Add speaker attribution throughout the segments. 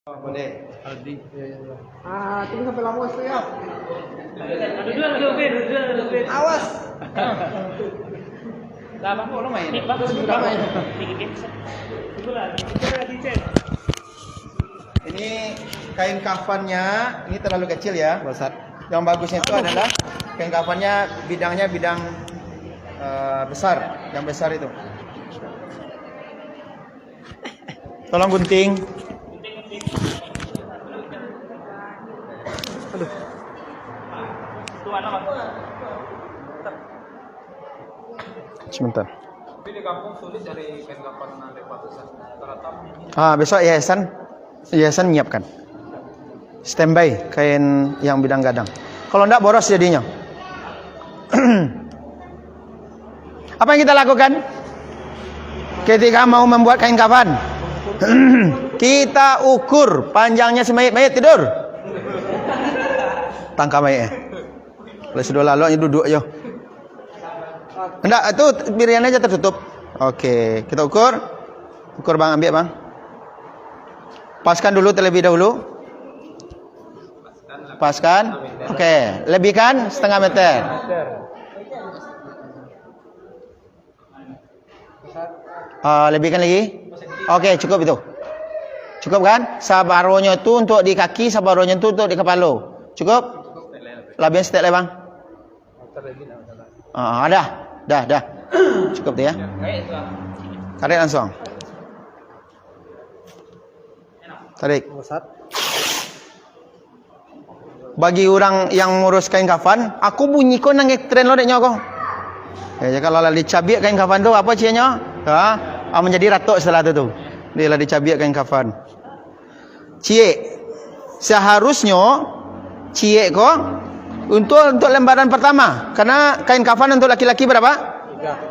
Speaker 1: Boleh.
Speaker 2: Aldi.
Speaker 1: Tunggu sampai lama itu ya.
Speaker 2: Dua.
Speaker 1: Awas.
Speaker 2: Lama kok lo main?
Speaker 1: Sudah main. Ini kain kafannya, ini terlalu kecil ya. Yang bagusnya itu adalah kain kafannya bidangnya bidang besar, yang besar itu. Tolong gunting. Aduh. Sebentar.
Speaker 3: Tapi di kampung sulit cari kain kafan repatusan. Rata-rata.
Speaker 1: Besok yayasan menyiapkan standby kain yang bidang gadang. Kalau enggak boros jadinya. Apa yang kita lakukan ketika mau membuat kain kafan? Kita ukur panjangnya semayit-mayit tidur. Tangkap mayitnya. Kalau sudah lalu duduk aja. Enggak, itu biriannya aja tertutup. Oke, kita ukur. Ukur bang, ambil bang. Paskan dulu terlebih dahulu. Paskan. Oke, lebihkan setengah meter. Lebihkan lagi. Oke, cukup itu. Cukup kan? Sabaronya itu untuk di kaki, sabaronya itu untuk di kepala. Cukup? Labian setek bang. Dah. Cukup tu ya. Tarik langsung. Tarik. Bagi orang yang ngurus kain kafan, aku bunyi kau nang tren lo deknya kau. Ya, kalau lah dicabik kain kafan tu apa cianya? Menjadi ratok setelah tu. Dia lah dicabik kain kafan. Cie. Seharusnya cie kau untuk lembaran pertama, karena kain kafan untuk laki-laki berapa?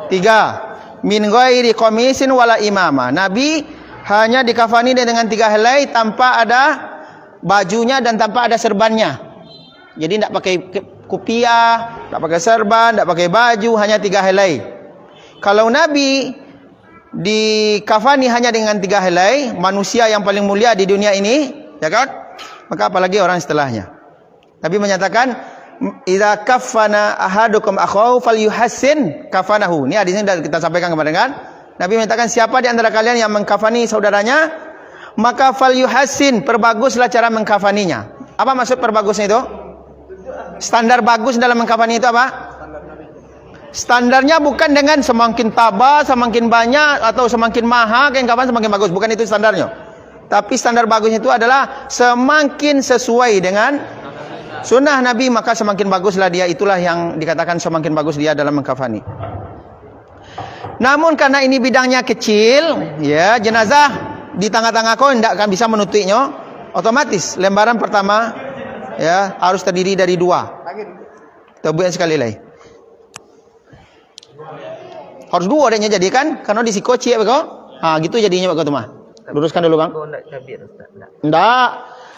Speaker 1: 3. Min ghairi qamisin wala imama. Nabi hanya dikafani dengan 3 helai tanpa ada bajunya dan tanpa ada serbannya. Jadi tidak pakai kupiah, tidak pakai serban, tidak pakai baju, hanya 3 helai. Kalau Nabi dikafani hanya dengan 3 helai, manusia yang paling mulia di dunia ini, ya kan? Maka apalagi orang setelahnya. Nabi menyatakan, idza kaffana ahadukum akhahu falyuhassin kafanahu. Ini hadisnya sudah kita sampaikan kemarin kan? Nabi menyatakan siapa di antara kalian yang mengkafani saudaranya, maka falyuhassin, perbaguslah cara mengkafaninya. Apa maksud perbagusnya itu? Standar bagus dalam mengkafani itu apa? Standarnya bukan dengan semakin tabah, semakin banyak atau semakin mahal kain kafan semakin bagus, bukan itu standarnya. Tapi standar bagusnya itu adalah semakin sesuai dengan sunnah Nabi, maka semakin baguslah dia. Itulah yang dikatakan semakin bagus dia dalam mengkafani. Namun karena ini bidangnya kecil, ya, jenazah di tengah-tengah kau tidak akan bisa menutupinya. Otomatis lembaran pertama, ya, harus terdiri dari 2. Tebuan sekali lagi. Harus 2 adanya jadi kan? Karena di siko cie beko. Gitu jadinya beko tuh mah. Luruskan dulu bang. Enggak.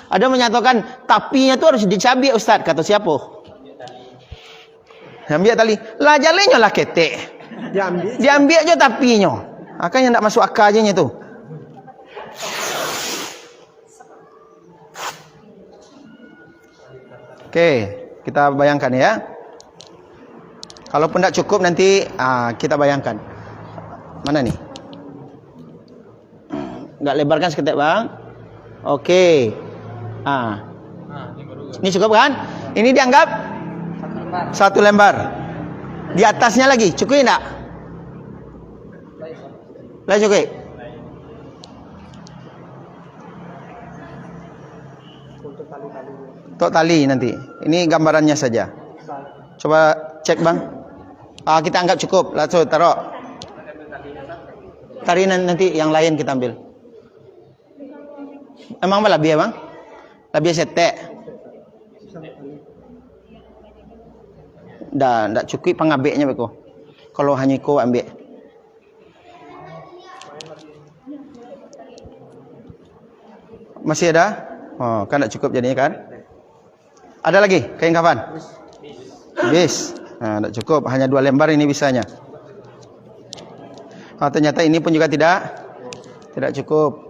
Speaker 1: Ada menyatakan tapinya itu harus dicabik Ustaz, kata siapa? Ambil tali. Lah jalannya lah ketek. Diambil aja tapinya. Akan yang tak masuk akal aja itu. Oke, kita bayangkan ya. Kalaupun tidak cukup nanti kita bayangkan. Mana nih? Enggak lebarkan seketek bang. Oke. Ini cukup kan? Ini dianggap 1 lembar. Di atasnya lagi, cukup enggak? Lah cukup. Untuk tali nanti. Ini gambarannya saja. Coba cek bang. Kita anggap cukup. Langsung taruh. Tali nanti yang lain kita ambil. Emang apa lebih ya bang? Lebih setek. Ndak cukup pengabeknya beko. Kalau hanya kau ambil. Masih ada? Kan ndak cukup jadinya kan? Ada lagi kain kafan? Habis. Ndak cukup, hanya 2 lembar ini bisanya. Ternyata ini pun juga tidak cukup.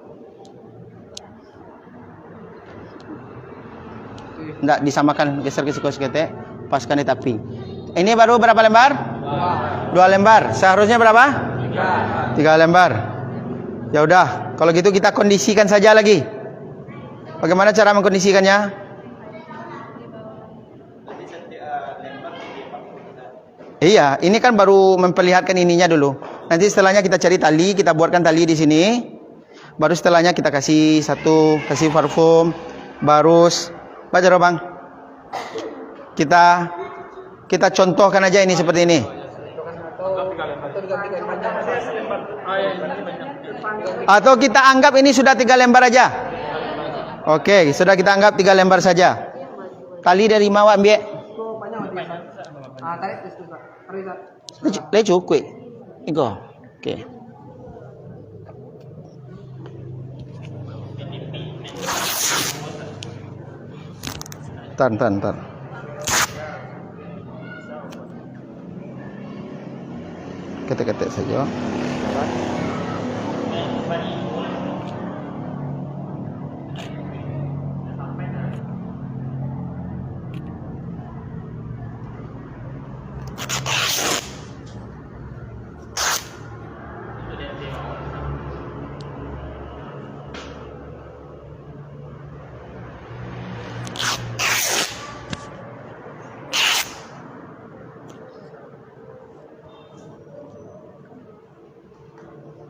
Speaker 1: Enggak disamakan, geser ke siku sekete, paskan di tapi. Ini baru berapa lembar? 2 lembar. Seharusnya berapa? 3 lembar. Ya udah, kalau gitu kita kondisikan saja lagi. Bagaimana cara mengkondisikannya? Iya, ini kan baru memperlihatkan ininya dulu. Nanti setelahnya kita cari tali, kita buatkan tali di sini. Baru setelahnya kita kasih satu, kasih parfum, barus. Baca dong, Bang. Kita contohkan aja ini seperti ini. Atau kita anggap ini sudah 3 lembar aja. Oke, sudah kita anggap 3 lembar saja. Tali dari mawak ambil. Le cukup. Iko. Oke. Tan. Ketek-ketek saja.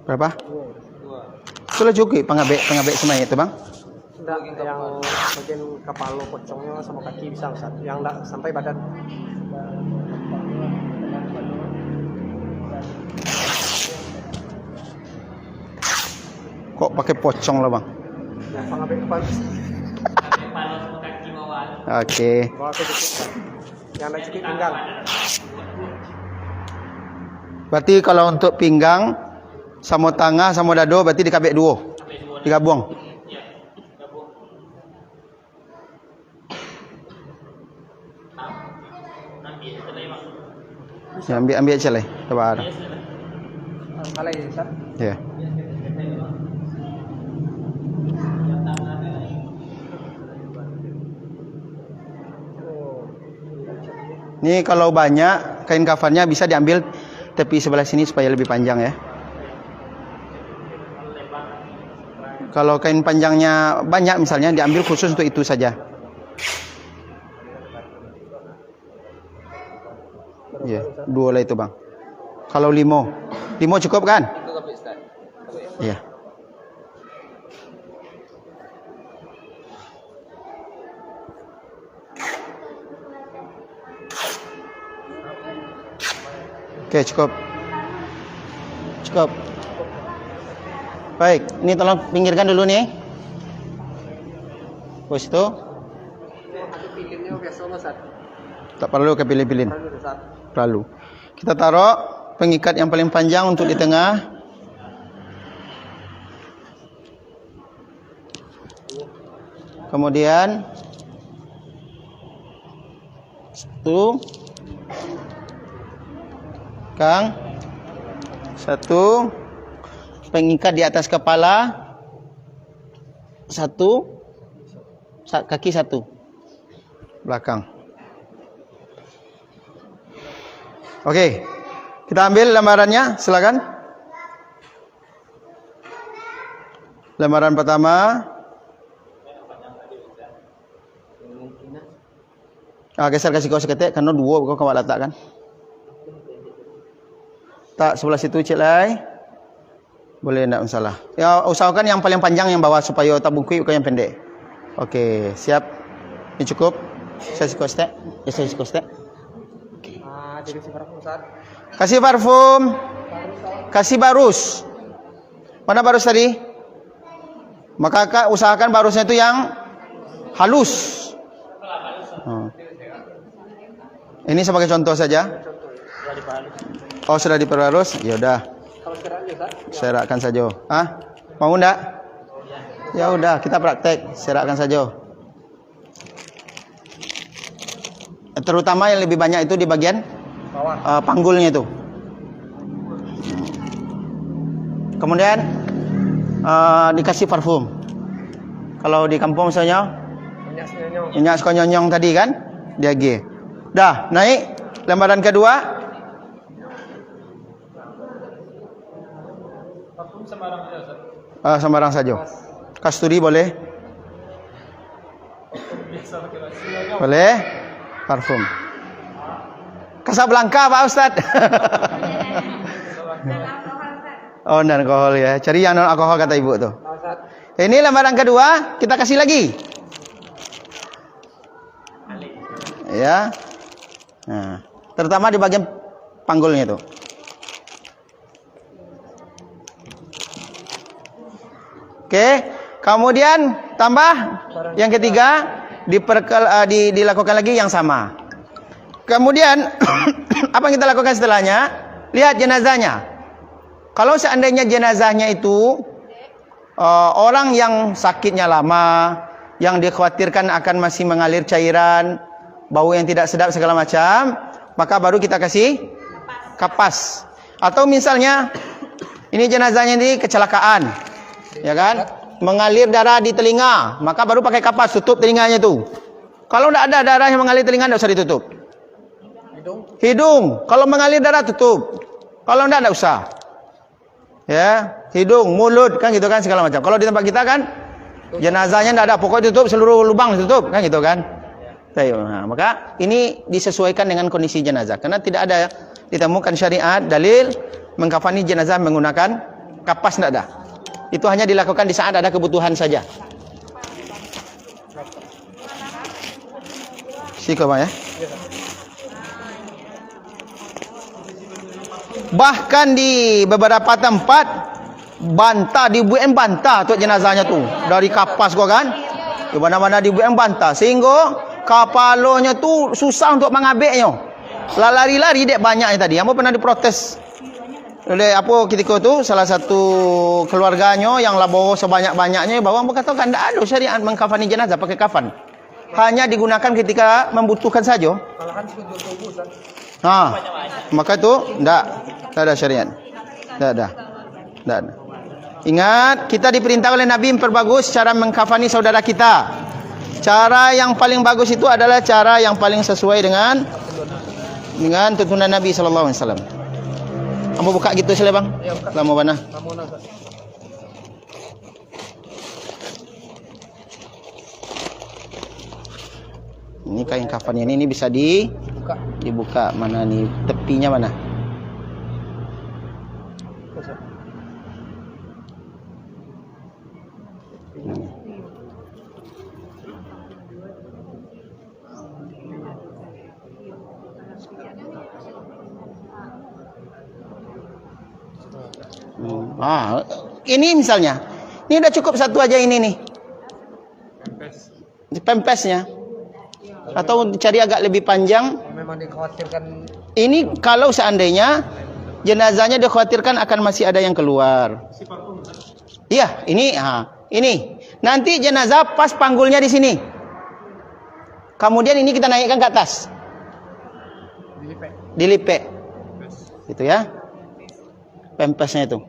Speaker 1: Berapa? 2. Sudah cukup pengabek semuanya itu, Bang?
Speaker 2: Enggak, yang bagian kepala pocongnya sama kaki bisa Ustaz. Yang enggak sampai badan.
Speaker 1: Kok pakai pocong lah, Bang?
Speaker 2: Ya, pengabek kepala.
Speaker 1: Oke.
Speaker 2: Bawa ke cukup. Yang enggak cukup pinggang.
Speaker 1: Berarti kalau untuk pinggang sama tengah sama dado berarti dikabek 2. Digabung. Ya, ambil celai. Sabar.
Speaker 2: Alai Ustaz.
Speaker 1: Ya. Ini kalau banyak kain kafannya bisa diambil tepi sebelah sini supaya lebih panjang ya. Kalau kain panjangnya banyak misalnya diambil khusus untuk itu saja. Ya, 2 lah itu, Bang. Kalau 5 cukup kan? Iya. Oke, cukup. Baik, ini tolong pinggirkan dulu nih. Terus itu.
Speaker 2: Ada pilinnya biasa Ustaz.
Speaker 1: Tak perlu ke pilih-pilih.
Speaker 2: Ustaz.
Speaker 1: Perlu. Kita taruh pengikat yang paling panjang untuk di tengah. Kemudian 1 Kang 1 pengikat di atas kepala 1 kaki 1 belakang. Oke, kita ambil lembarannya, silakan. Lembaran pertama. Geser kasih kau seketik, karena 2 kau kawat letak kan. Tak sebelah situ cik lai. Boleh enggak masalah. Ya usahakan yang paling panjang yang bawah supaya tak bungkui bukan yang pendek. Oke, siap. Ini cukup. Saya sikut step. Saya sikut step.
Speaker 2: Jadi si parfum Ustaz.
Speaker 1: Kasih parfum. Kasih barus. Mana barus tadi? Maka Kak usahakan barusnya itu yang halus. Ini sebagai contoh saja. Oh, sudah diperbarus? Ya udah.
Speaker 2: Kalau sekarang Ustaz.
Speaker 1: Serakkan saja. Mau enggak? Ya udah, kita praktek. Serakkan saja. Terutama yang lebih banyak itu di bagian panggulnya itu. Kemudian dikasih parfum. Kalau di kampung misalnya
Speaker 2: Minyak senyonyong.
Speaker 1: Minyak sekonyonyong tadi kan? Dia G. Dah, naik lembaran kedua.
Speaker 3: Parfum sembarang aja, Ustaz.
Speaker 1: Sembarang saja. Kasturi boleh?
Speaker 3: Biasa laki-laki.
Speaker 1: Boleh? Parfum. Casablanca Pak Ustaz. Oh, non alkohol ya. Cari yang non alkohol kata ibu tuh.
Speaker 2: Ustaz.
Speaker 1: Ini lembaran kedua, kita kasih lagi. Ya. Nah, terutama di bagian panggulnya itu. Oke, kemudian tambah yang ketiga dilakukan lagi yang sama. Kemudian apa yang kita lakukan setelahnya? Lihat jenazahnya. Kalau seandainya jenazahnya itu orang yang sakitnya lama, yang dikhawatirkan akan masih mengalir cairan, bau yang tidak sedap segala macam, maka baru kita kasih kapas. Atau misalnya ini jenazahnya ini kecelakaan, ya kan? Mengalir darah di telinga, maka baru pakai kapas tutup telinganya itu. Kalau tidak ada darah yang mengalir telinga, tidak usah ditutup. Hidung, kalau mengalir darah tutup. Kalau tidak usah. Ya, hidung, mulut kan gitu kan segala macam. Kalau di tempat kita kan jenazahnya tidak ada, pokoknya tutup seluruh lubang ditutup kan gitu kan. Nah, maka ini disesuaikan dengan kondisi jenazah karena tidak ada ditemukan syariat dalil mengkafani jenazah menggunakan kapas, tidak ada. Itu hanya dilakukan di saat ada kebutuhan saja. Siko Bang ya. Bahkan di beberapa tempat bantah, dibuat bantah untuk jenazahnya tu dari kapas kau kan. Di mana-mana dibuat bantah sehingga kepalanya tu susah untuk mengabeknya. Lari-lari dek banyaknya tadi. Apa pernah diprotes oleh apa ketika tu salah satu keluarganya yang laboh sebanyak-banyaknya bawa berkatakan tidak ada syariat mengkafani jenazah pakai kafan. Hanya digunakan ketika membutuhkan saja.
Speaker 2: Malahan sujud tubuh, Ustaz.
Speaker 1: Maka itu tidak ada syariat. Tidak ada. Ingat, kita diperintah oleh Nabi memperbagus cara mengkafani saudara kita. Cara yang paling bagus itu adalah cara yang paling sesuai dengan tuntunan Nabi sallallahu alaihi wasallam. Kamu buka gitu sila Bang?
Speaker 2: Ya, buka.
Speaker 1: Lama mana?
Speaker 2: Kamu Ustaz.
Speaker 1: Ini kain kafannya ini bisa dibuka mana nih tepinya mana? Ini misalnya, ini udah cukup satu aja ini nih. Pempesnya. Atau cari agak lebih panjang.
Speaker 2: Memang dikhawatirkan.
Speaker 1: Ini kalau seandainya jenazahnya dikhawatirkan akan masih ada yang keluar. Iya, ini. Nanti jenazah pas panggulnya di sini. Kemudian ini kita naikkan ke atas. Dilipek. Gitu ya. Pempesnya itu.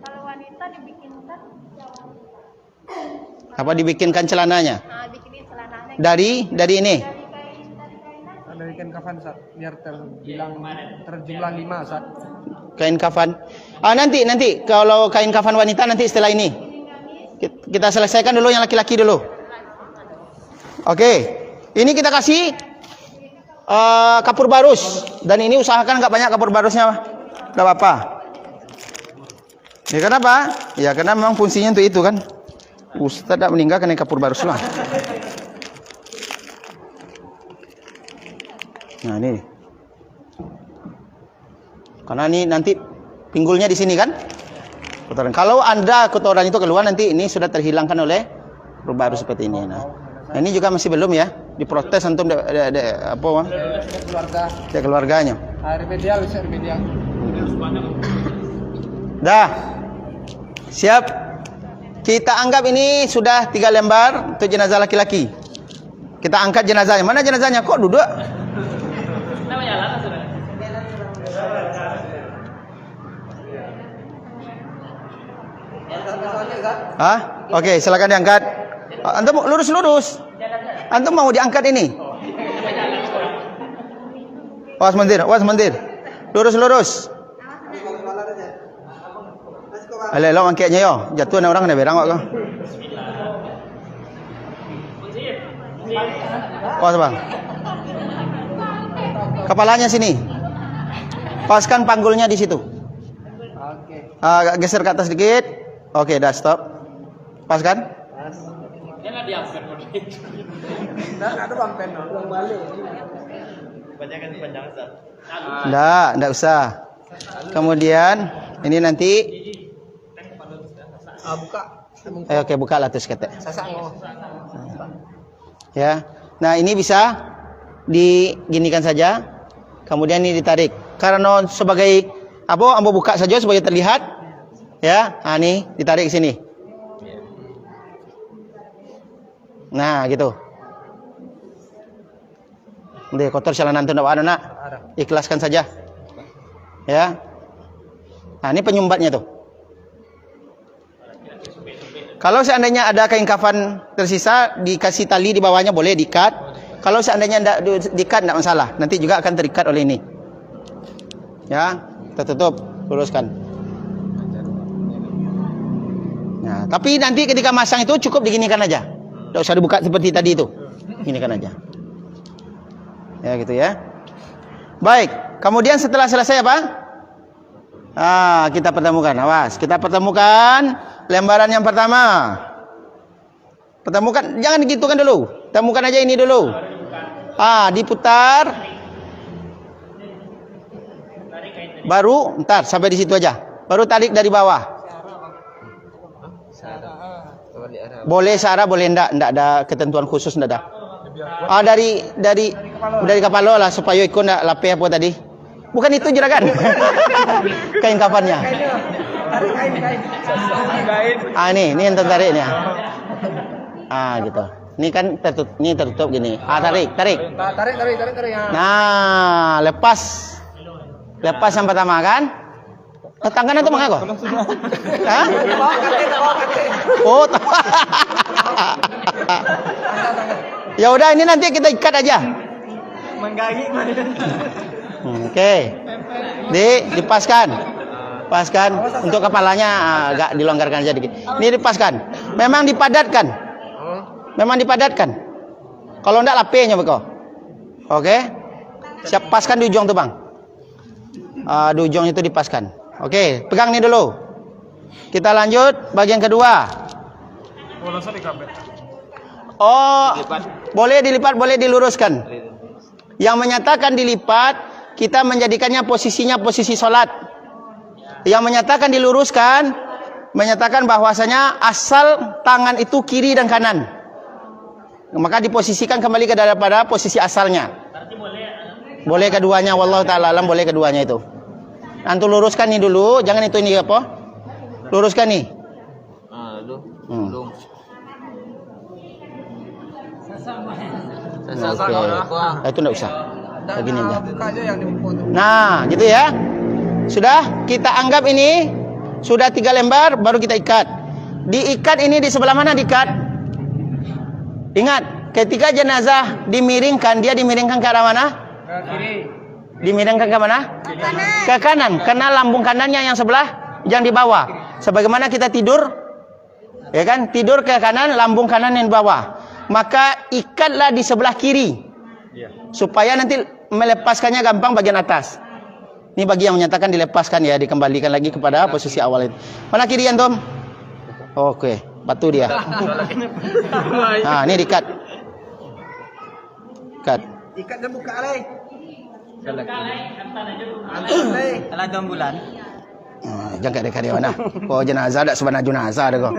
Speaker 4: Kalau wanita dibikinkan
Speaker 1: Apa dibikinkan celananya?
Speaker 4: bikinin celananya
Speaker 1: Dari ini.
Speaker 4: dari kain
Speaker 2: Ada ikan kafan, Ustaz. Biar terjumlah 5, Ustaz.
Speaker 1: Kain kafan. Nanti kalau kain kafan wanita nanti setelah ini. Kita selesaikan dulu yang laki-laki dulu. Oke. Ini kita kasih kapur barus, dan ini usahakan nggak banyak kapur barusnya, nggak apa-apa. Ya kenapa? Ya karena memang fungsinya untuk itu kan. Ustaz tidak meninggal karena kapur barus lah. Nah ini, karena ini nanti pinggulnya di sini kan. Kotoran. Kalau anda kotoran itu keluar nanti ini sudah terhilangkan oleh kapur barus seperti ini. Nah ini juga masih belum ya. Diprotes antum apa Bang?
Speaker 2: Keluarga.
Speaker 1: Ya keluarganya.
Speaker 2: Remedial.
Speaker 1: Dah. Siap. Kita anggap ini sudah 3 lembar untuk jenazah laki-laki. Kita angkat jenazahnya. Mana jenazahnya? Kok duduk? Hah? Oke, silakan diangkat. Antum lurus. Antum mau diangkat ini? Was mendir. Lurus. Alah, angkatnya yo. Jatuh orang kena berang kok. Bang. Kepalanya sini. Paskan panggulnya di situ. Geser ke atas sedikit. Oke, dah stop. Paskan.
Speaker 2: Jangan diangkat. Ada bampen dong. Balik. Bacakan panjang Ustaz.
Speaker 1: Enggak usah. Kemudian ini nanti
Speaker 2: Buka.
Speaker 1: oke, buka lah terus kata.
Speaker 2: Sasang.
Speaker 1: Ya. Nah, ini bisa diginikan saja. Kemudian ini ditarik. Karena sebagai apa? Ambo buka saja supaya terlihat. Ya. Nah, ini ditarik ke sini. Nah, gitu. Nanti kotor jalanan tu nak nak. Ikhlaskan saja. Ya. Nah, ini penyumbatnya tuh. Kalau seandainya ada kain kafan tersisa, dikasih tali di bawahnya boleh diikat. Kalau seandainya tidak diikat, tidak masalah. Nanti juga akan terikat oleh ini. Ya, tertutup, luruskan. Nah, tapi nanti ketika masang itu cukup diginikan aja. Tidak usah dibuka seperti tadi itu. Ginikan aja. Ya, gitu ya. Baik, kemudian setelah selesai apa? Kita pertemukan. Awas, kita pertemukan lembaran yang pertama. Pertemukan, jangan digitukan dulu. Temukan aja ini dulu. Diputar. Baru, ntar sampai di situ aja. Baru tarik dari bawah. Boleh searah, boleh enggak ada ketentuan khusus, enggak ada. Dari kepala lah supaya ikut enggak lapeh apa tadi. Bukan itu juragan. Kain kafannya. Ini yang tertariknya. Gitu. Ini kan tertutup gini. Tarik.
Speaker 2: Tarik.
Speaker 1: Nah, lepas yang pertama kan? Tangan itu mengako? Hah? Oh. Ya udah, ini nanti kita ikat aja. Oke. Dipaskan. Paskan untuk kepalanya agak dilonggarkan aja dikit. Ini dipaskan. Memang dipadatkan. Kalau enggak lapenya beko. Oke. Siap, paskan di ujung tuh, Bang. Di ujung itu dipaskan. Oke, pegang nih dulu. Kita lanjut bagian kedua. Boleh dilipat, boleh diluruskan. Yang menyatakan dilipat, kita menjadikannya posisinya posisi sholat. Yang menyatakan diluruskan, menyatakan bahwasanya asal tangan itu kiri dan kanan. Maka diposisikan kembali ke daripada posisi asalnya. Boleh keduanya, wallahu ta'ala alam, boleh keduanya itu. Antum luruskan nih dulu, jangan itu ini apa? Luruskan nih. Itu enggak usah. Begini aja. Nah, gitu ya. Sudah, kita anggap ini sudah 3 lembar, baru kita ikat. Diikat ini di sebelah mana diikat? Ingat, ketika jenazah dimiringkan, dia dimiringkan ke arah mana? Ke kiri. Dimiringkan ke mana? Ke kanan. Karena lambung kanannya yang sebelah, yang di bawah. Sebagaimana kita tidur, ya kan? Tidur ke kanan, lambung kanan yang di bawah. Maka ikatlah di sebelah kiri, supaya nanti melepaskannya gampang bagian atas. Ini bagi yang menyatakan dilepaskan ya, dikembalikan lagi kepada posisi awal itu. Mana kiri antum? Oke, batu dia. Nah, ini diikat. Ikat dan buka lagi.
Speaker 2: Alah bulan.
Speaker 1: Jangan dekat dia mana. Kau jenazah tak sebenarnya jenazah ada kau.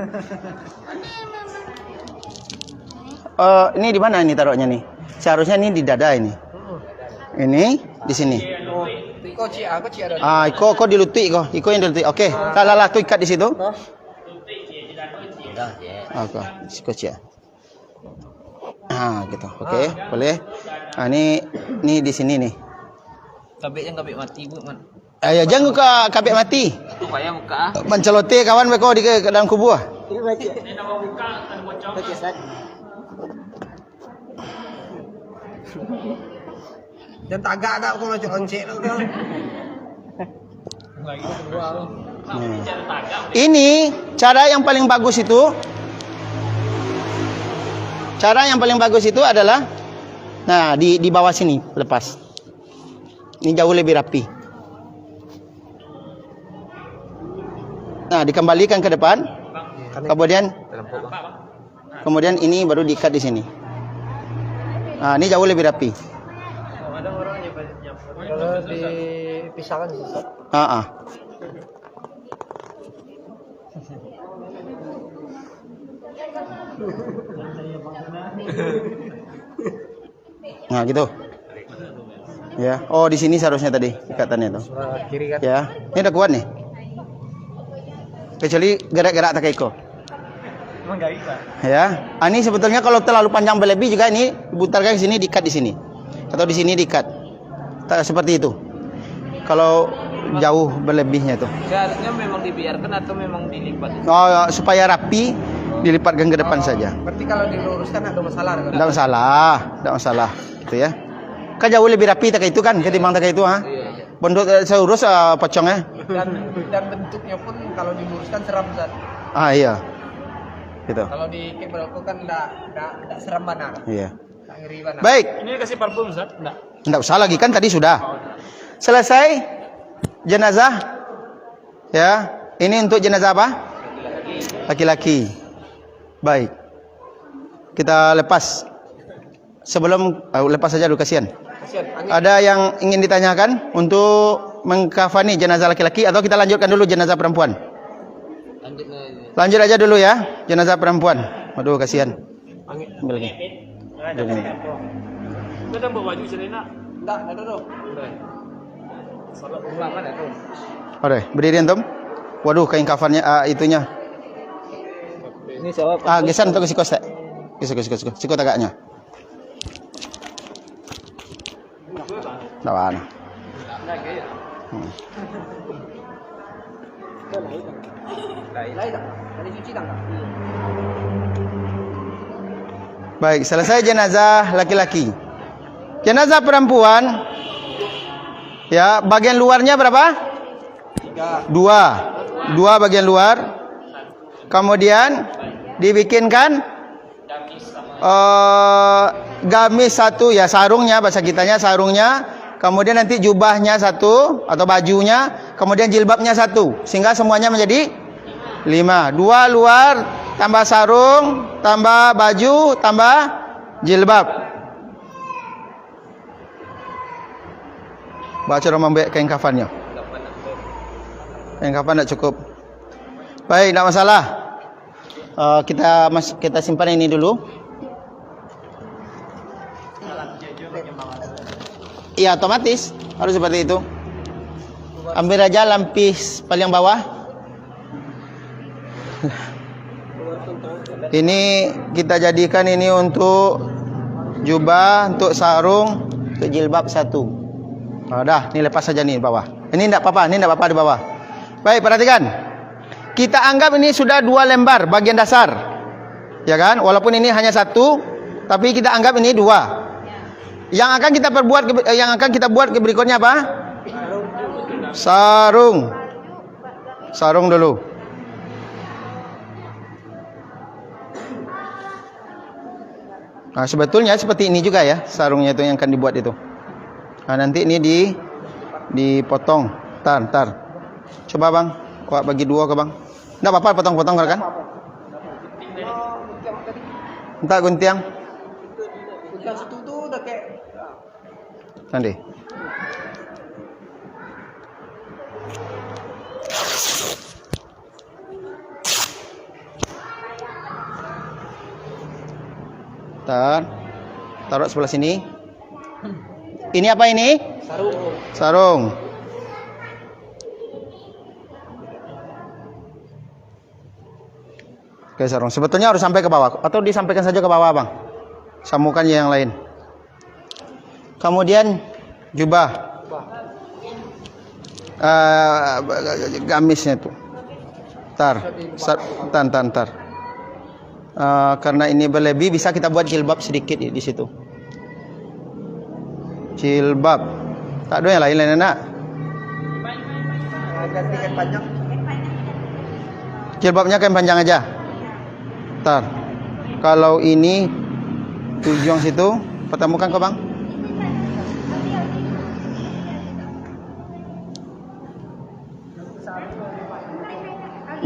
Speaker 1: Ini di mana ini taruhnya nih? Seharusnya ini di dada ini. Ini di sini. Iko dilutik kau. Iko yang dilutik. Oke. Lah tu ikat di situ. Oke, skoci ya. Gitu. Oke, boleh. Ini di sini nih.
Speaker 2: Kabik mati bu, man.
Speaker 1: Ayo jangan ke kabeh mati.
Speaker 3: Supaya muka.
Speaker 1: Mencelote kawan beko di ke dalam kubur.
Speaker 2: Ini baca. Ini nama buka kan pocong. Baca Ustaz. Dan tagak kau macam oncek tu.
Speaker 1: Ini cara yang paling bagus itu. Cara yang paling bagus itu adalah, nah di bawah sini lepas. Ini jauh lebih rapi. Nah dikembalikan ke depan. Kemudian ini baru diikat di sini. Nah ini jauh lebih rapi.
Speaker 2: Kalau dipisahkan Ustaz.
Speaker 1: Nah gitu. Ya. Oh di sini seharusnya tadi ikatannya itu.
Speaker 2: Kiri kan.
Speaker 1: Ya. Ini udah kuat nih. Kecuali gerak-gerak tak iko.
Speaker 2: Emang enggak bisa.
Speaker 1: Ya. Ini sebetulnya kalau terlalu panjang berlebih juga ini diputarkan ke sini, diikat di sini. Atau di sini diikat. Tak seperti itu. Kalau jauh berlebihnya itu.
Speaker 3: Seharusnya memang dibiarkan atau memang dilipat?
Speaker 1: Oh, supaya rapi dilipatkan ke depan saja.
Speaker 2: Berarti kalau diluruskan ada masalah kan?
Speaker 1: Tidak masalah, tidak masalah, gitu ya. Kan jauh lebih rapi tak itu kan, ketimbang tak itu ha. Bentuk seurus pocongnya.
Speaker 2: Dan bentuknya pun kalau diluruskan seram Ustaz.
Speaker 1: Ah iya. Gitu.
Speaker 2: Kalau diikat berlaku kan enggak seram benar.
Speaker 1: Iya.
Speaker 2: Enggak ngeri benar.
Speaker 1: Baik.
Speaker 3: Ini kasih parfum Ustaz? Enggak.
Speaker 1: Tidak usah lagi kan tadi sudah. Selesai jenazah. Ya, ini untuk jenazah apa? Laki-laki. Baik. Kita lepas. Sebelum lepas saja dulu kasihan. Ada yang ingin ditanyakan untuk mengkafani jenazah laki-laki atau kita lanjutkan dulu jenazah perempuan? Lanjut aja dulu ya, jenazah perempuan. Waduh kasihan. Ambil lagi.
Speaker 3: Kita bawa baju celana.
Speaker 2: Enggak, ada.
Speaker 3: Salat ulang kan itu.
Speaker 1: Oke, berdiri antum. Waduh kain kafannya itunya.
Speaker 3: Ini jawab.
Speaker 1: Gesan untuk sikos tak? Sikos agaknya. Lawan. Baik, selesai jenazah laki-laki. Jenazah perempuan, ya bagian luarnya berapa? 2 bagian luar. Kemudian dibikinkan gamis 1 ya, sarungnya bahasa kitanya sarungnya. Kemudian nanti jubahnya 1 atau bajunya, kemudian jilbabnya 1, sehingga semuanya menjadi 5. 2 luar tambah sarung, tambah baju, tambah jilbab. Baca membek kain kafannya. Kain kafan tak cukup. Baik, tidak masalah. Kita simpan ini dulu. Iya, otomatis harus seperti itu. Ambil aja lampis paling bawah. Ini kita jadikan ini untuk jubah, untuk sarung, untuk jilbab 1. Dah, ini lepas saja nih bawah. Ini tidak apa-apa di bawah. Baik, perhatikan. Kita anggap ini sudah 2 lembar bagian dasar. Ya kan? Walaupun ini hanya 1, tapi kita anggap ini 2. Yang akan kita buat ke berikutnya apa? Sarung. Sarung dulu. Nah, sebetulnya seperti ini juga ya, sarungnya itu yang akan dibuat itu. Nah, nanti ini dipotong. Ntar. Coba Bang, bagi 2 ke Bang. Enggak apa-apa potong-potong kan? Entar guntiang.
Speaker 2: Guntiang situ tuh udah kayak
Speaker 1: nanti. Taruh sebelah sini. Ini apa ini? Sarung. Oke, sarung. Sebetulnya harus sampai ke bawah atau disampaikan saja ke bawah, Bang. Sambungkan yang lain. Kemudian jubah. Gamisnya tuh. Tar. Karena ini berlebih, bisa kita buat jilbab sedikit di situ. Jilbab. Tak ada yang lain nak.
Speaker 2: Ganti kain panjang.
Speaker 1: Jilbabnya kain panjang aja. Tar. Kalau ini tujuan situ, pertemukan kau bang.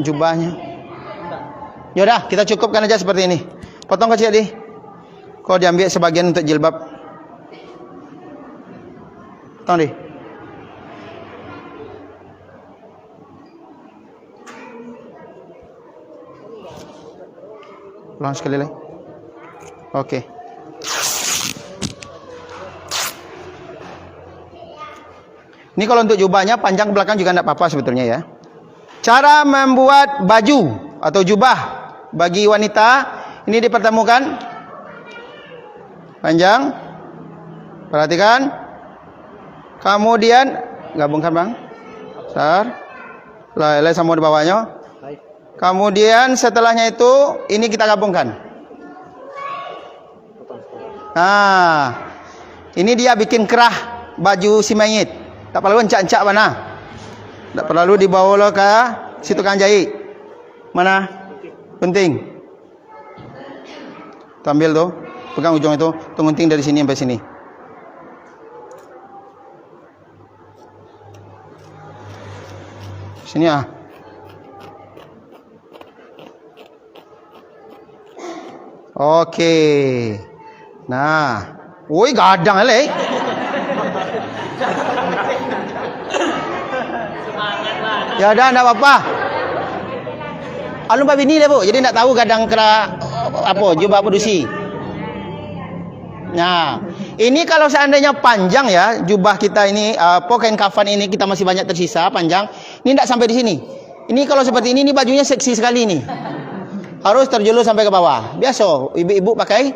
Speaker 1: Jubahnya. Yaudah, kita cukupkan aja seperti ini. Potong kecil di. Kau diambil sebagian untuk jilbab. Potong di. Ulang sekali lagi. Oke. Ini kalau untuk jubahnya panjang ke belakang juga tidak apa-apa sebetulnya ya. Cara membuat baju atau jubah bagi wanita ini dipertemukan panjang. Perhatikan. Kemudian gabungkan bang. Besar. Lelai sama di bawahnya. Kemudian setelahnya itu ini kita gabungkan. Nah, ini dia bikin kerah baju si mayit. Tak perlu encak-encak mana. Tak perlu dibawa ke situ kan jahit. Mana? Penting. Ambil tuh, pegang ujung itu, gunting dari sini sampai sini. Sini ah. Oke. Nah, woi gadang le. Ya dah, enggak apa-apa. Alun babi ni lah bu, jadi enggak tahu gadang kera apa jubah produksi. Nah, ini kalau seandainya panjang ya, jubah kita ini kain kafan ini kita masih banyak tersisa panjang. Ini enggak sampai di sini. Ini kalau seperti ini bajunya seksi sekali nih. Harus terjulur sampai ke bawah. Biasa ibu-ibu pakai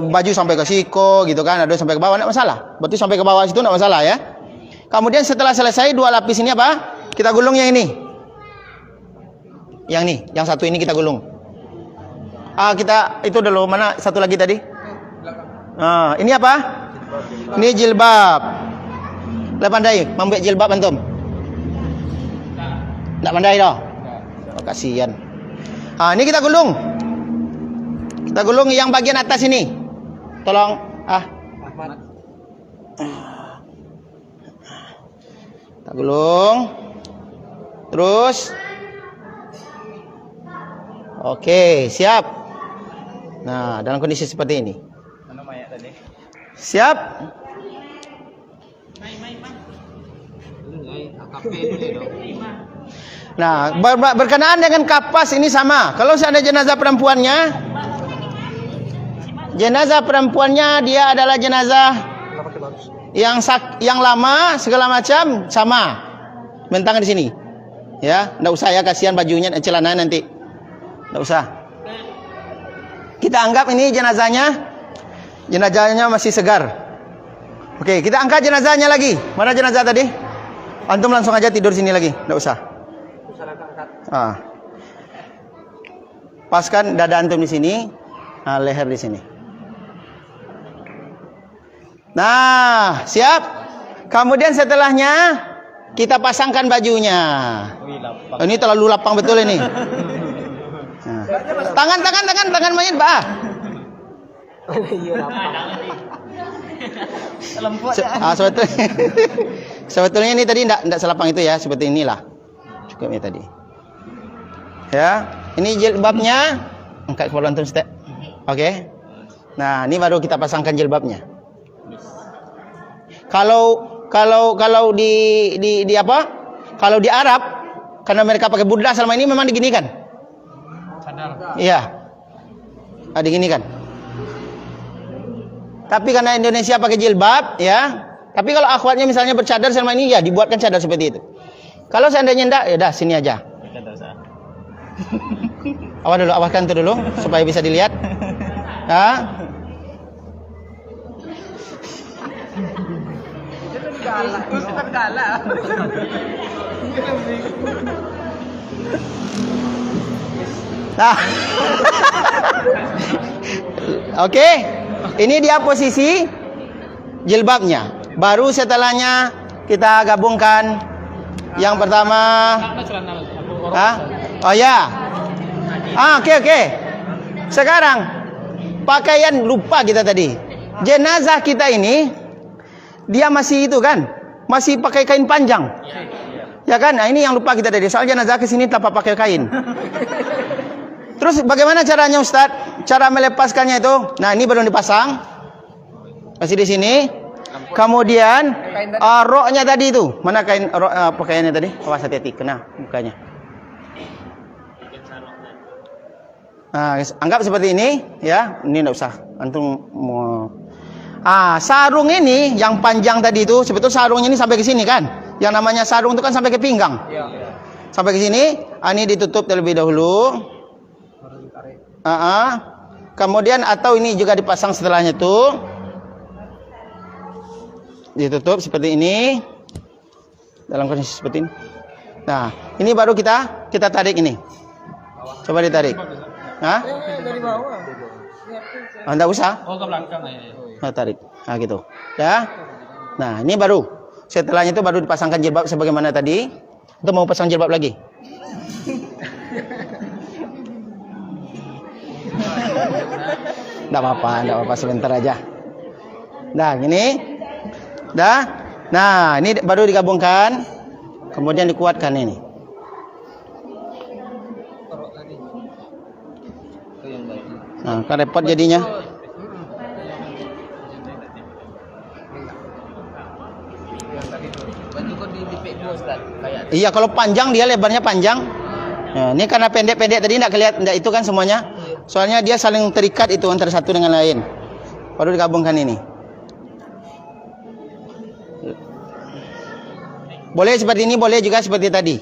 Speaker 1: baju sampai ke siko gitu kan, ada sampai ke bawah enggak masalah. Berarti sampai ke bawah situ enggak masalah ya. Kemudian setelah selesai dua lapis ini apa? Kita gulung yang ini. Yang nih, yang satu ini kita gulung. Kita itu dulu, mana satu lagi tadi? Ini apa? Ini jilbab. Lah pandai membuat jilbab antum? Enggak pandai dah. Oh, kasihan. Ini kita gulung. Kita gulung yang bagian atas ini. Tolong
Speaker 2: Ahmad.
Speaker 1: Kita gulung. Terus. Oke, siap. Nah, dalam kondisi seperti ini.
Speaker 3: Mana mayat tadi?
Speaker 1: Siap? Nah, berkenaan dengan kapas ini sama. Kalau seandainya jenazah perempuannya dia adalah jenazah yang lama segala macam sama. Bentang di sini. Ya, enggak usah ya, kasihan bajunya celana nanti. Enggak usah. Kita anggap ini jenazahnya masih segar. Oke, kita angkat jenazahnya lagi. Mana jenazah tadi? Antum langsung aja tidur sini lagi, enggak usah. Paskan dada antum di sini, leher di sini. Nah, siap. Kemudian setelahnya kita pasangkan bajunya. Ini terlalu lapang betul ini. Nah. Tangan mayit, Pak. Sebetulnya ini tadi enggak selapang itu ya, seperti inilah. Cukupnya tadi. Ya, ini jilbabnya. Angkat kepala antum step. Oke. Nah, ini baru kita pasangkan jilbabnya. Kalau di apa? Kalau di Arab, karena mereka pakai burdah selama ini memang diginikan.
Speaker 3: Sadar.
Speaker 1: Iya. Diginikan. Tapi karena Indonesia pakai jilbab, ya. Tapi kalau akhwatnya misalnya bercadar selama ini, ya dibuatkan cadar seperti itu. Kalau seandainya enggak, ya udah sini aja. Awaskan itu dulu supaya bisa dilihat.
Speaker 3: Ustaz galak.
Speaker 1: Nah. Oke. Ini dia posisi jilbabnya. Baru setelahnya kita gabungkan yang pertama. Hah? Oh ya. Oke. Sekarang pakaian lupa kita tadi. Jenazah kita ini dia masih itu kan? Masih pakai kain panjang. Ya kan? Nah, ini yang lupa kita tadi. Soal jenazah ke sini tanpa pakai kain. Terus bagaimana caranya Ustaz? Cara melepaskannya itu? Nah, ini belum dipasang. Masih di sini. Kemudian roknya tadi itu. Mana kain pakaiannya tadi? Awas hati-hati kena mukanya. Nah, anggap seperti ini ya. Ini enggak usah. Antum mau sarung ini yang panjang tadi itu, sebetulnya sarungnya ini sampai ke sini kan? Yang namanya sarung itu kan sampai ke pinggang.
Speaker 2: Iya.
Speaker 1: Sampai ke sini, ini ditutup terlebih dahulu. Kemudian atau ini juga dipasang setelahnya tuh. Ditutup seperti ini. Dalam kondisi seperti ini. Nah, ini baru kita tarik ini. Coba ditarik. Hah?
Speaker 2: Dari bawah.
Speaker 1: Enggak usah.
Speaker 3: Oh, ke belakang ya.
Speaker 1: Nah, tarik. Nah, gitu. Ya. Nah, ini baru. Setelahnya itu baru dipasangkan jilbab sebagaimana tadi. Atau mau pasang jilbab lagi? Enggak apa-apa sebentar aja. Nah, gini. Dah. Nah, ini baru digabungkan. Kemudian dikuatkan ini. Nah, kan repot jadinya. Iya, kalau panjang dia lebarnya panjang. Nah, ini karena pendek-pendek tadi enggak kelihatan, enggak itu kan semuanya. Soalnya dia saling terikat itu antara satu dengan lain. Baru digabungkan ini. Boleh seperti ini, boleh juga seperti tadi.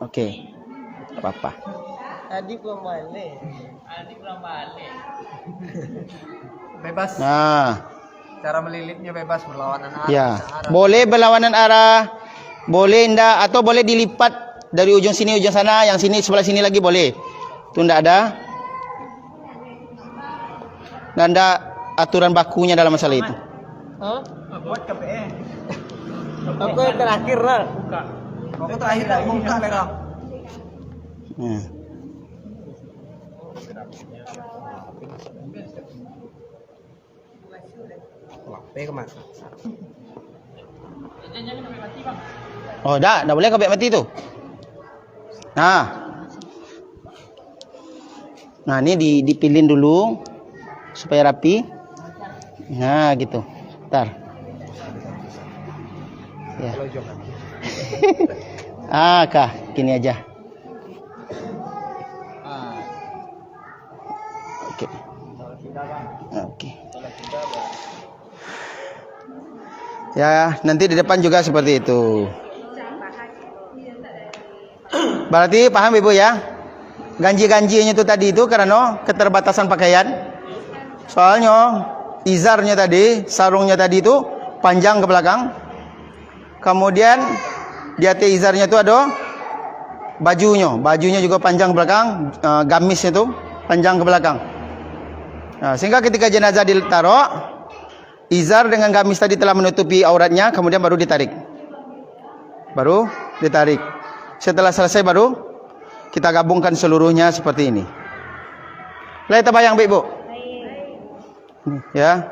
Speaker 1: Oke. Apa-apa.
Speaker 2: Tadi belum balik.
Speaker 3: Bebas.
Speaker 1: Nah,
Speaker 3: Cara melilitnya bebas berlawanan arah.
Speaker 1: ya. Boleh berlawanan arah, boleh enggak, atau boleh dilipat dari ujung sini ujung sana, yang sini sebelah sini lagi boleh. Itu enggak ada. Dan ada aturan bakunya dalam masalah itu.
Speaker 2: Hah?
Speaker 3: Buat KPE.
Speaker 2: Aku yang terakhir lah.
Speaker 3: Buka. Kamu terakhir tak buka mereka.
Speaker 2: Lape kemana?
Speaker 1: Oh, enggak boleh kabel mati itu. Nah. Nah, ini dipilin dulu supaya rapi. Nah, gitu. Bentar. Ya. Kah, gini aja. Oke. Oke. Ya, nanti di depan juga seperti itu. Berarti paham Ibu ya? Ganji-ganjinya itu tadi itu karena keterbatasan pakaian. Soalnya izarnya tadi, sarungnya tadi itu panjang ke belakang. Kemudian di atas izarnya itu ada bajunya juga panjang ke belakang, gamisnya itu panjang ke belakang. Nah, sehingga ketika jenazah ditaruh, izar dengan gamis tadi telah menutupi auratnya, kemudian baru ditarik. Setelah selesai baru kita gabungkan seluruhnya seperti ini. Lihat bayang Ibu. Ya.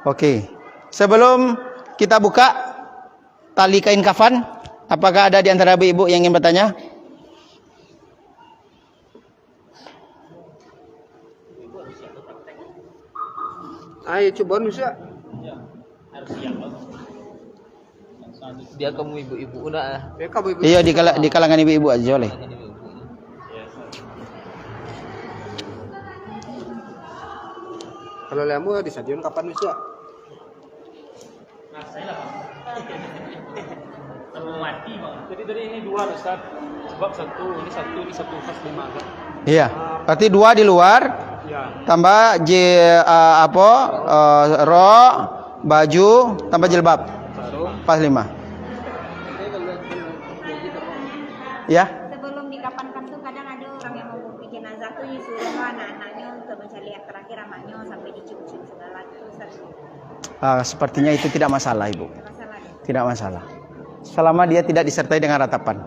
Speaker 1: Oke. Sebelum kita buka tali kain kafan, apakah ada di antara ibu yang ingin bertanya?
Speaker 2: Ayo coba nusa.
Speaker 5: Dia kamu ibu-ibu udah.
Speaker 2: Ya kamu ibu.
Speaker 1: Iya, di kalangan ibu-ibu aja oleh.
Speaker 2: Kalau lemu di stadion kapan nusa?
Speaker 3: Jadi dari ini dua Ustaz. Sebab satu, ini satu pas 5 kan.
Speaker 1: Iya. Berarti 2 di luar, tambah ro, baju, tambah jilbab. Pas 5. Ya.
Speaker 4: Sebelum dikapankan tuh kadang ada orang yang mau bikin jenazah tuh disuruh anak-anaknya untuk mencari yang terakhir amatnya sampai dicium-cium segala itu.
Speaker 1: Sepertinya itu tidak masalah, Ibu.
Speaker 4: Masalah deh.
Speaker 1: Tidak masalah. Selama dia tidak disertai dengan ratapan.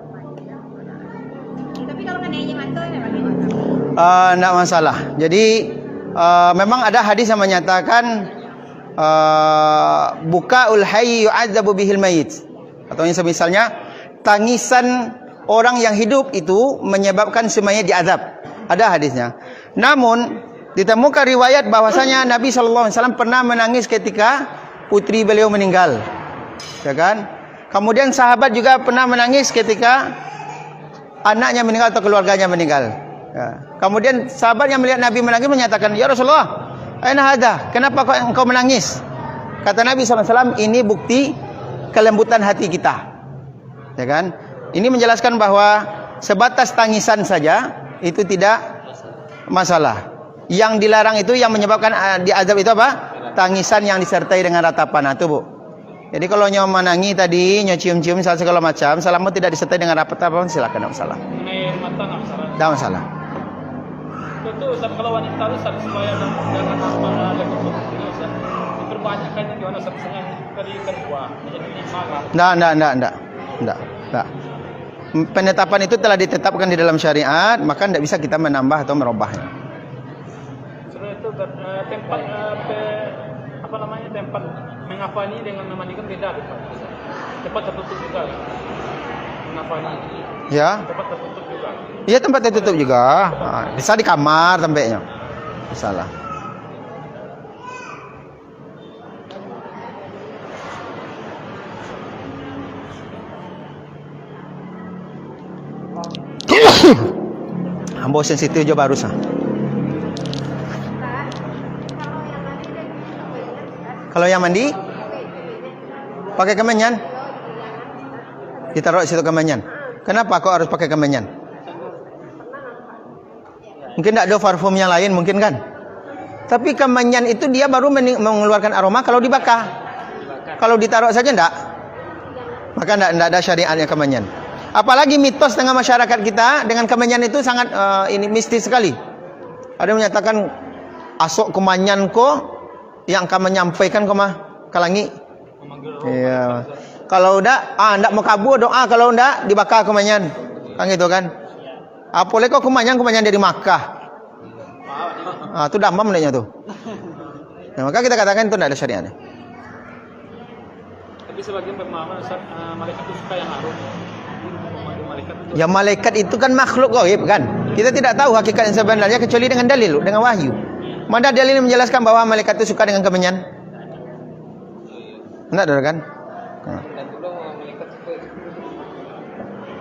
Speaker 4: Tapi kalau nggak mantu memang gimana?
Speaker 1: Tidak masalah. Jadi memang ada hadis yang menyatakan bukaul hayy yu'adzabu bihil mayit. Atau yang semisalnya tangisan orang yang hidup itu menyebabkan si mayit diazab. Ada hadisnya. Namun ditemukan riwayat bahwasanya Nabi SAW pernah menangis ketika putri beliau meninggal. Ya kan? Kemudian sahabat juga pernah menangis ketika anaknya meninggal atau keluarganya meninggal. Ya. Kemudian sahabat yang melihat Nabi menangis menyatakan, "Ya Rasulullah, aina hadza? Kenapa engkau menangis?" Kata Nabi SAW, "Ini bukti kelembutan hati kita." Ya kan? Ini menjelaskan bahwa sebatas tangisan saja itu tidak masalah. Yang dilarang itu yang menyebabkan diazab itu apa? Tangisan yang disertai dengan ratapan. Nah, itu, Bu. Jadi kalau nyawa menangi tadi, nyawa cium-cium segala macam, selama tidak disertai dengan ratapan, silakan, tidak masalah.
Speaker 3: Mengenai mata nggak masalah.
Speaker 1: Tidak masalah.
Speaker 3: Itu kalau wanita itu supaya jangan ada keputusan diperbanyakkan gimana setengah dari kedua menjadi 5 lah. Enggak. Penetapan itu telah ditetapkan di dalam syariat, maka tidak bisa kita menambah atau merubahnya. Sebenarnya itu tempat tempat mengafani dengan memandikan beda, tempat tertutup juga. Mengafani.
Speaker 1: Ya.
Speaker 3: Tempat tertutup juga.
Speaker 1: Iya, tempat tertutup juga. Bisa di kamar tempatnya. Misalnya. Ambo sensitif aja barusan. Kalau yang mandi pakai kemenyan, ditaruh di situ kemenyan. Kenapa kok harus pakai kemenyan? Mungkin tidak ada parfum yang lain, mungkin kan? Tapi kemenyan itu dia baru mengeluarkan aroma kalau dibakar. Kalau ditaruh saja enggak. Maka enggak ada syariatnya kemenyan. Apalagi mitos tengah masyarakat kita dengan kemenyan itu sangat ini mistis sekali. Ada yang menyatakan asok kemenyan ko yang akan menyampaikan ke langit. Iya. Kalau enggak mau kabur doa, kalau enggak dibakar kemenyan. Kan gitu kan? Apalagi kok kemenyan dari Makkah. Itu damam namanya tuh. Nah, maka kita katakan itu enggak ada syariatnya.
Speaker 3: Tapi sebagian pemahaman malaikat itu suka yang harum.
Speaker 1: Ya malaikat itu kan makhluk gaib kan. Kita tidak tahu hakikat yang sebenarnya kecuali dengan dalil, dengan wahyu. Mana dalil yang menjelaskan bahwa malaikat itu suka dengan kemenyan? Enggak ada kan?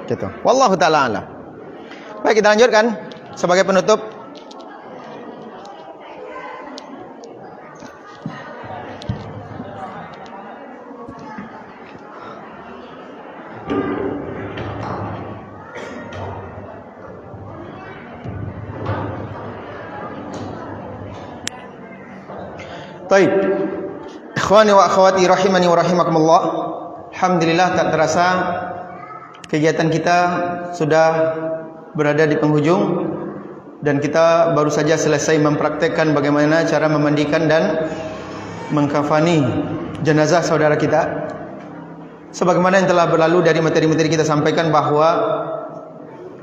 Speaker 1: Gitu. Wallahu taala alam. Baik, kita lanjutkan sebagai penutup. Baik. Ikhwani wa akhwati rahimani wa rahimakumullah. Alhamdulillah tak terasa kegiatan kita sudah berada di penghujung dan kita baru saja selesai mempraktekkan bagaimana cara memandikan dan mengkafani jenazah saudara kita. Sebagaimana yang telah berlalu dari materi-materi kita sampaikan bahwa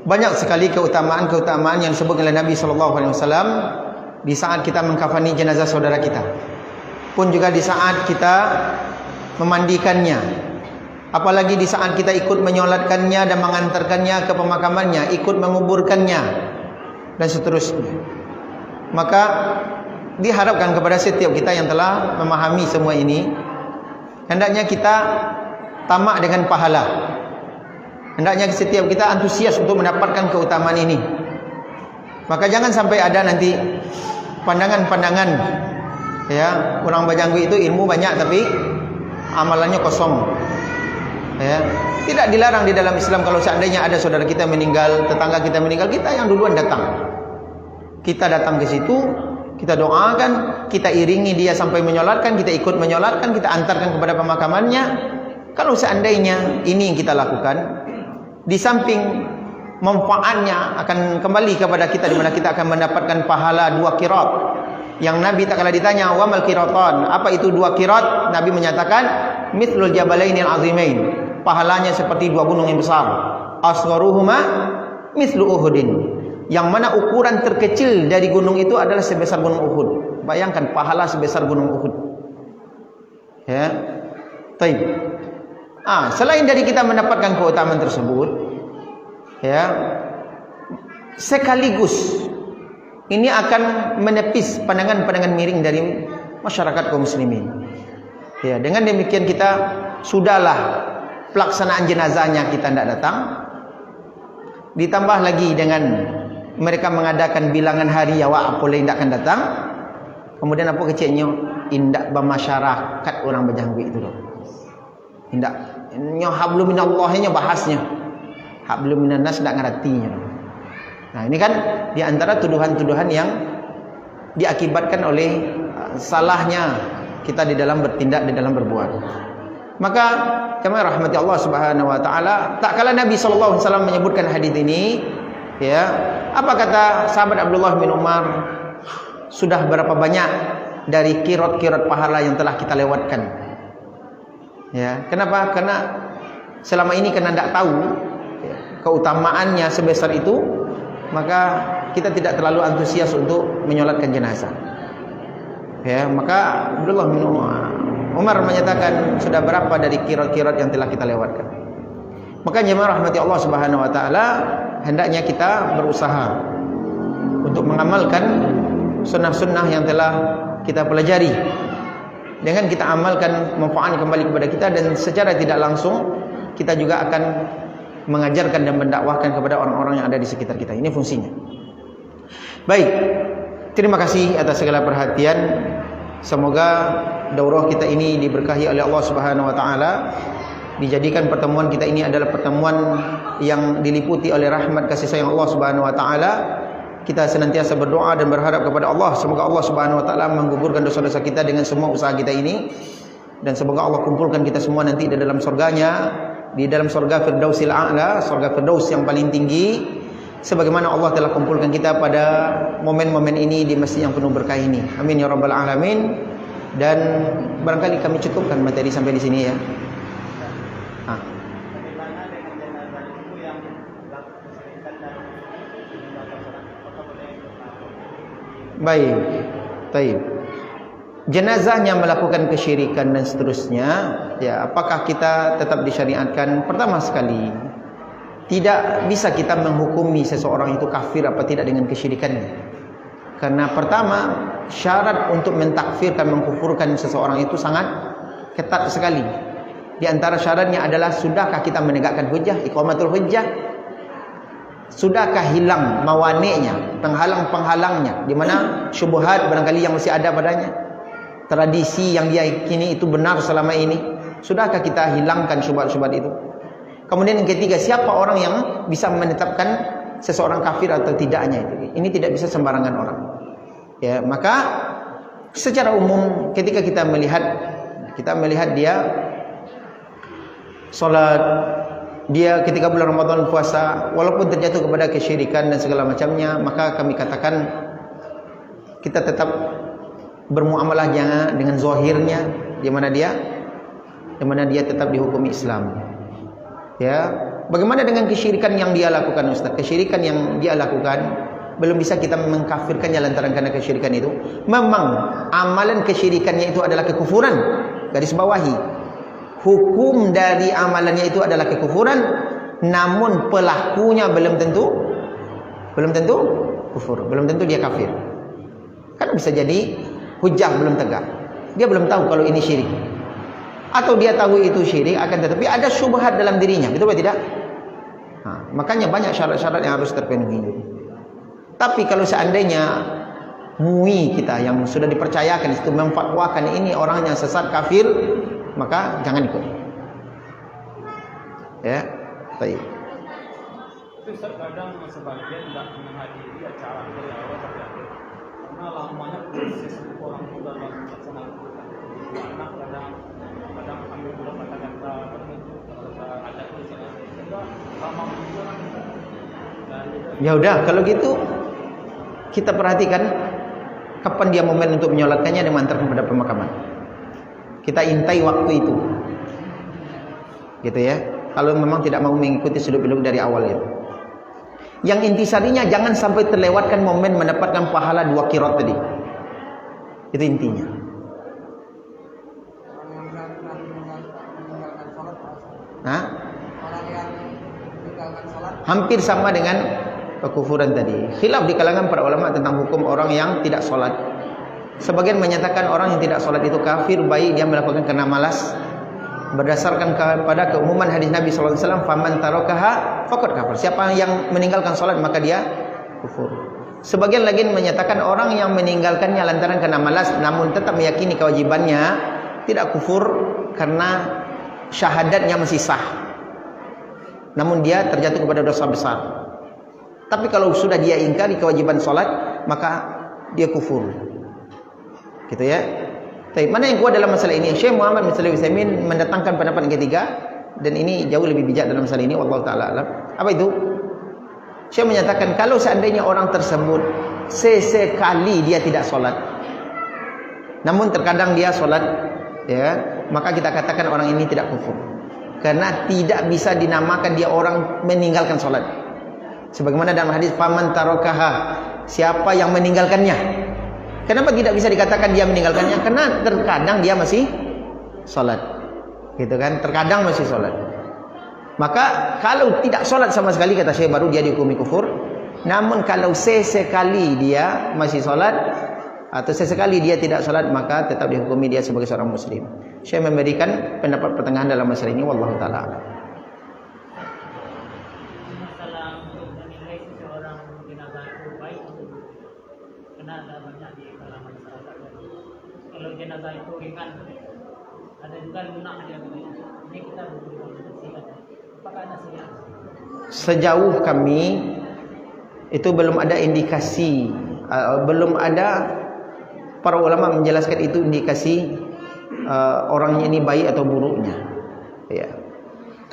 Speaker 1: banyak sekali keutamaan-keutamaan yang disebut oleh Nabi SAW di saat kita mengkafani jenazah saudara kita. Pun juga di saat kita memandikannya, apalagi di saat kita ikut menyolatkannya dan mengantarkannya ke pemakamannya, ikut menguburkannya dan seterusnya. Maka diharapkan kepada setiap kita yang telah memahami semua ini, hendaknya kita tamak dengan pahala. Hendaknya setiap kita antusias untuk mendapatkan keutamaan ini. Maka jangan sampai ada nanti pandangan-pandangan, ya, orang Bajanggu itu ilmu banyak tapi amalannya kosong. Ya, tidak dilarang di dalam Islam kalau seandainya ada saudara kita meninggal, tetangga kita meninggal, kita yang duluan datang. Kita datang ke situ, kita doakan, kita iringi dia sampai menyolatkan, kita ikut menyolatkan, kita antarkan kepada pemakamannya. Kalau seandainya ini yang kita lakukan, di samping manfaatnya akan kembali kepada kita, di mana kita akan mendapatkan pahala 2 qirat. Yang Nabi tak kala ditanya, "Wa mal qiratan?" Apa itu 2 qirat? Nabi menyatakan, "Mithlul jabalainil azimain." Pahalanya seperti 2 gunung yang besar. Asgharuhuma mithlu Uhudin. Yang mana ukuran terkecil dari gunung itu adalah sebesar gunung Uhud. Bayangkan pahala sebesar gunung Uhud. Ya. Baik. Selain dari kita mendapatkan keutamaan tersebut, ya, sekaligus ini akan menepis pandangan-pandangan miring dari masyarakat kaum muslimin. Ya, dengan demikian kita sudahlah pelaksanaan jenazahnya kita tidak datang. Ditambah lagi dengan mereka mengadakan bilangan hari awak boleh tidak akan datang. Kemudian apa kecilnya indak bermasyarakat orang berjanggu itu loh. Indak nyo hablum minallahnya bahasnya. Hablum minannas tidak ngertinya. Nah, ini kan di antara tuduhan-tuduhan yang diakibatkan oleh salahnya kita di dalam bertindak, di dalam berbuat. Maka kami rahmati Allah Subhanahu wa taala, tak kala Nabi sallallahu alaihi wasallam menyebutkan hadis ini, ya, apa kata sahabat Abdullah bin Umar? Sudah berapa banyak dari qirat-qirat pahala yang telah kita lewatkan? Ya, kenapa? Karena selama ini karena tidak tahu ya, keutamaannya sebesar itu, maka kita tidak terlalu antusias untuk menyolatkan jenazah. Ya, maka Abdullah bin Umar menyatakan sudah berapa dari qirat-qirat yang telah kita lewatkan. Maka jemaah rahmati Allah Subhanahu wa taala, hendaknya kita berusaha untuk mengamalkan sunnah-sunnah yang telah kita pelajari. Dengan kita amalkan, manfaat kembali kepada kita, dan secara tidak langsung kita juga akan mengajarkan dan mendakwahkan kepada orang-orang yang ada di sekitar kita. Ini fungsinya. Baik, terima kasih atas segala perhatian. Semoga daurah kita ini diberkahi oleh Allah Subhanahu wa taala. Dijadikan pertemuan kita ini adalah pertemuan yang diliputi oleh rahmat kasih sayang Allah Subhanahu wa taala. Kita senantiasa berdoa dan berharap kepada Allah, semoga Allah Subhanahu wa taala menggugurkan dosa-dosa kita dengan semua usaha kita ini, dan semoga Allah kumpulkan kita semua nanti di dalam surganya, di dalam surga Firdausil A'la, surga Firdaus yang paling tinggi, sebagaimana Allah telah kumpulkan kita pada momen-momen ini di masjid yang penuh berkah ini. Amin ya rabbal alamin. Dan barangkali kami cukupkan materi sampai di sini ya. Baik, baik. Jenazahnya melakukan kesyirikan dan seterusnya, ya, apakah kita tetap disyariatkan? Pertama sekali, tidak bisa kita menghukumi seseorang itu kafir apa tidak dengan kesyirikannya. Karena pertama, syarat untuk mentakfirkan, mengkufurkan seseorang itu sangat ketat sekali. Di antara syaratnya adalah sudahkah kita menegakkan hujjah, iqamatul hujjah? Sudahkah hilang mawaniknya, penghalang-penghalangnya, di mana syubhat barangkali yang masih ada padanya, tradisi yang dia yakini itu benar selama ini, sudahkah kita hilangkan syubhat-syubhat itu? Kemudian yang ketiga, siapa orang yang bisa menetapkan seseorang kafir atau tidaknya itu? Ini tidak bisa sembarangan orang. Ya, maka secara umum ketika kita melihat dia salat, dia ketika bulan Ramadan puasa, walaupun terjatuh kepada kesyirikan dan segala macamnya, maka kami katakan kita tetap bermuamalahnya dengan zahirnya, di mana dia tetap dihukumi Islam. Ya, bagaimana dengan kesyirikan yang dia lakukan, Ustaz? Kesyirikan yang dia lakukan belum bisa kita mengkafirkannya lantaran karena kesyirikan itu. Memang amalan kesyirikannya itu adalah kekufuran, garis bawahi. Hukum dari amalannya itu adalah kekufuran, namun pelakunya belum tentu kufur, belum tentu dia kafir. Kan bisa jadi hujjah belum tegak, dia belum tahu kalau ini syirik, atau dia tahu itu syirik, akan tetapi ada syubhat dalam dirinya, betul atau tidak? Makanya banyak syarat-syarat yang harus terpenuhi. Tapi kalau seandainya MUI kita yang sudah dipercayakan itu memfatwakan ini orangnya sesat kafir, maka jangan ikut. Ya, baik.
Speaker 3: Itu kadang sebagian tidak menghadiri acara dari awal sampai akhir. Karena lamanya proses orang tua dalam melaksanakan anak kadang ambil dulu kata-kata ada misalnya juga sama juga.
Speaker 1: Ya udah, kalau gitu kita perhatikan kapan dia momen untuk menyolatkannya dan mengantarkan pada pemakaman. Kita intai waktu itu, gitu ya. Kalau memang tidak mau mengikuti seluk-beluk dari awal itu. Yang intisarinya jangan sampai terlewatkan momen mendapatkan pahala 2 qiraat tadi. Itu intinya. Nah, hampir sama dengan kekufuran tadi. Khilaf di kalangan para ulama tentang hukum orang yang tidak sholat. Sebagian menyatakan orang yang tidak sholat itu kafir, baik dia melakukan karena malas, berdasarkan kepada keumuman hadis Nabi SAW, faman tarakaha faqad kafar. Siapa yang meninggalkan sholat maka dia kufur. Sebagian lagi menyatakan orang yang meninggalkannya lantaran karena malas, namun tetap meyakini kewajibannya, tidak kufur karena syahadatnya masih sah, namun dia terjatuh kepada dosa besar. Tapi kalau sudah dia ingkari kewajiban sholat, maka dia kufur, gitu ya. Tapi mana yang kuat dalam masalah ini? Syekh Muhammad bin Shalih Al-Utsaimin mendatangkan pendapat yang ketiga, dan ini jauh lebih bijak dalam masalah ini. Wallahu taala alam. Apa itu? Syekh menyatakan kalau seandainya orang tersebut sesekali dia tidak sholat, namun terkadang dia sholat, ya, maka kita katakan orang ini tidak kufur, karena tidak bisa dinamakan dia orang meninggalkan sholat. Sebagaimana dalam hadis faman tarakaha, siapa yang meninggalkannya. Kenapa tidak bisa dikatakan dia meninggalkannya? Karena terkadang dia masih sholat, gitu kan? Terkadang masih sholat. Maka kalau tidak sholat sama sekali, kata Syekh, baru dia dihukumi kufur. Namun kalau sesekali dia masih sholat atau sesekali dia tidak sholat, maka tetap dihukumi dia sebagai seorang muslim. Syekh memberikan pendapat pertengahan dalam masalah ini. Wallahu taala a'lam.
Speaker 6: Kalau jenazah itu ringan, ada juga lunak dia ini kita bersihkan. Apakah nasihat?
Speaker 1: Sejauh kami itu belum ada indikasi, belum ada para ulama menjelaskan itu indikasi orangnya ini baik atau buruknya. Ya.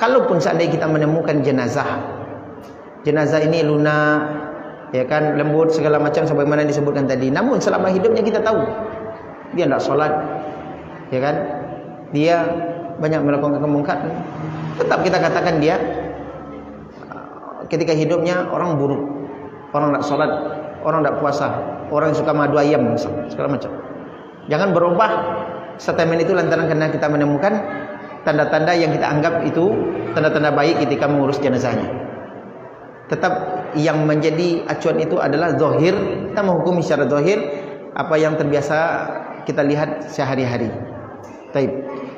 Speaker 1: Kalaupun seandainya kita menemukan jenazah ini lunak, ya kan, lembut segala macam sebagaimana disebutkan tadi, namun selama hidupnya kita tahu dia tidak sholat, ya kan, dia banyak melakukan kemungkaran, tetap kita katakan dia ketika hidupnya orang buruk, orang tidak sholat, orang tidak puasa, orang yang suka madu ayam, segala macam. Jangan berubah statement itu lantaran karena kita menemukan tanda-tanda yang kita anggap itu tanda-tanda baik ketika mengurus jenazahnya. Tetap yang menjadi acuan itu adalah zahir, kita menghukumi secara zahir apa yang terbiasa kita lihat sehari-hari. Taib.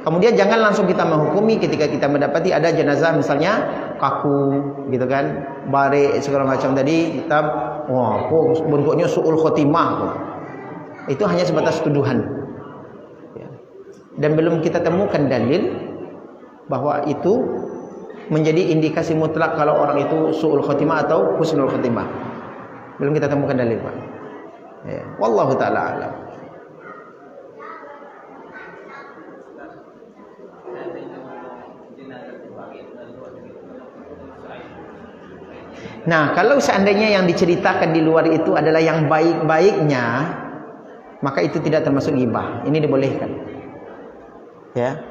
Speaker 1: Kemudian jangan langsung kita menghukumi ketika kita mendapati ada jenazah misalnya kaku, gitu kan, bare segala macam tadi, kita wah kok bentuknya su'ul khotimah kok. Itu hanya sebatas tuduhan, ya. Dan belum kita temukan dalil bahwa itu menjadi indikasi mutlak kalau orang itu su'ul khotimah atau husnul khotimah. Belum kita temukan dalil, Pak. Ya. Wallahu taala alam. Nah, kalau seandainya yang diceritakan di luar itu adalah yang baik-baiknya, maka itu tidak termasuk ghibah. Ini dibolehkan, ya.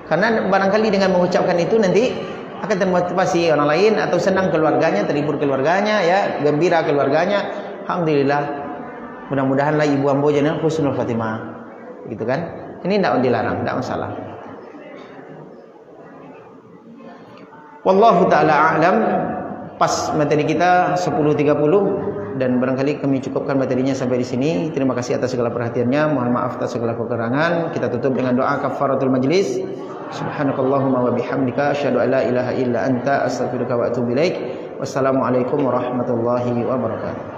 Speaker 1: Karena barangkali dengan mengucapkan itu nanti akan termotivasi orang lain atau senang keluarganya, terhibur keluarganya, ya, gembira keluarganya. Alhamdulillah. Mudah-mudahanlah ibu ambo jenengan husnul khatimah, gitu kan? Ini tidak dilarang, tidak masalah. Wallahu taala a'lam. Pas materi kita 10.30 dan barangkali kami cukupkan materinya sampai di sini. Terima kasih atas segala perhatiannya. Mohon maaf atas segala kekurangan. Kita tutup dengan doa kafaratul majlis. Subhanakallahumma wa bihamdika asyhadu an la ilaha illa anta astaghfiruka wa atubu ilaik. Wassalamualaikum warahmatullahi wabarakatuh.